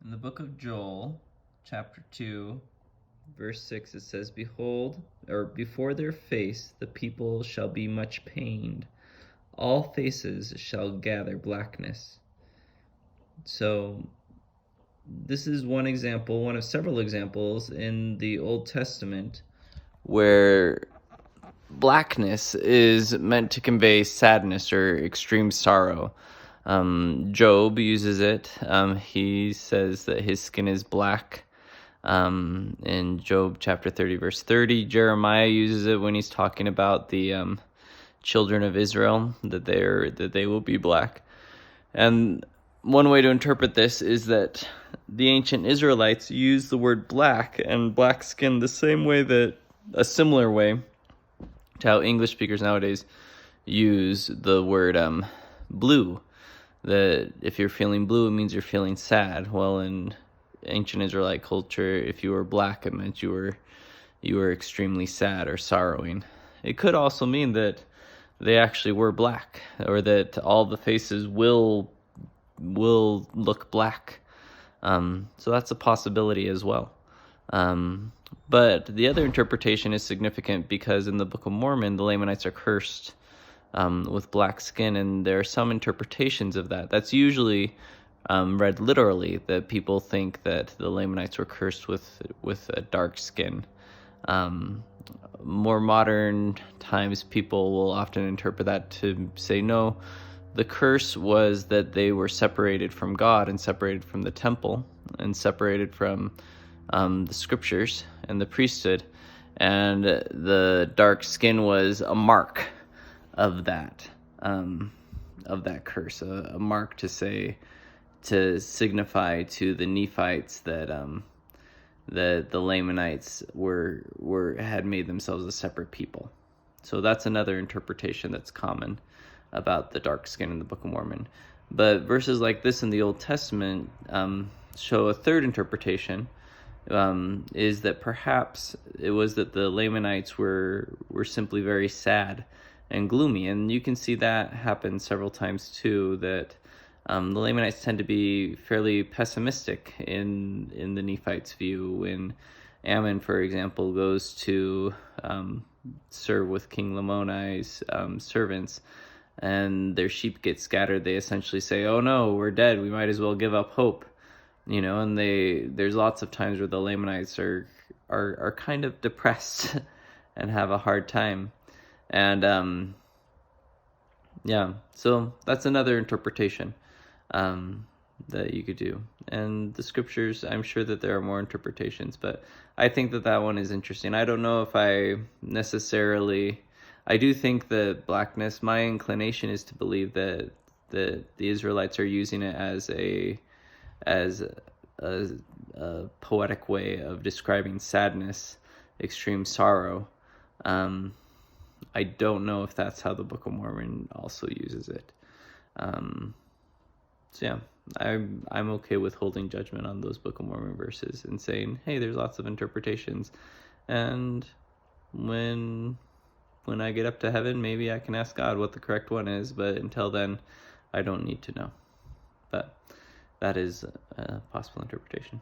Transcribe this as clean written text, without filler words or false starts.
In the book of Joel, chapter 2, verse 6, it says, Behold, or before their face the people shall be much pained. All faces shall gather blackness. So this is one example, one of several examples in the Old Testament where blackness is meant to convey sadness or extreme sorrow. Job uses it. He says that his skin is black. In Job chapter 30, verse 30, Jeremiah uses it when he's talking about the children of Israel, that they will be black. And one way to interpret this is that the ancient Israelites used the word black and black skin the same way that a similar way to how English speakers nowadays use the word blue. That if you're feeling blue, it means you're feeling sad. Well, in ancient Israelite culture, if you were black, it meant you were extremely sad or sorrowing. It could also mean that they actually were black, or that all the faces will look black. So that's a possibility as well. But the other interpretation is significant because in the Book of Mormon, the Lamanites are cursed with black skin, and there are some interpretations of that. That's usually read literally, that people think that the Lamanites were cursed with a dark skin. More modern times, people will often interpret that to say, no, the curse was that they were separated from God and separated from the temple and separated from the scriptures and the priesthood, and the dark skin was a mark of that curse, a mark to signify to the Nephites that the Lamanites had made themselves a separate people. So that's another interpretation that's common about the dark skin in the Book of Mormon. But verses like this in the Old Testament show a third interpretation, is that perhaps it was that the Lamanites were simply very sad and gloomy. And you can see that happen several times too, that the Lamanites tend to be fairly pessimistic in the Nephites' view. When Ammon, for example, goes to serve with King Lamoni's servants, and their sheep get scattered, they essentially say, oh no, we're dead, we might as well give up hope. And there's lots of times where the Lamanites are kind of depressed and have a hard time. And so that's another interpretation that you could do. And the scriptures, I'm sure that there are more interpretations, but I think that one is interesting. I don't know if I do think that blackness, my inclination is to believe that the Israelites are using it as a poetic way of describing sadness, extreme sorrow. I don't know if that's how the Book of Mormon also uses it. So yeah, I'm okay with holding judgment on those Book of Mormon verses and saying, hey, there's lots of interpretations, and when I get up to heaven, maybe I can ask God what the correct one is, but until then, I don't need to know. But that is a possible interpretation.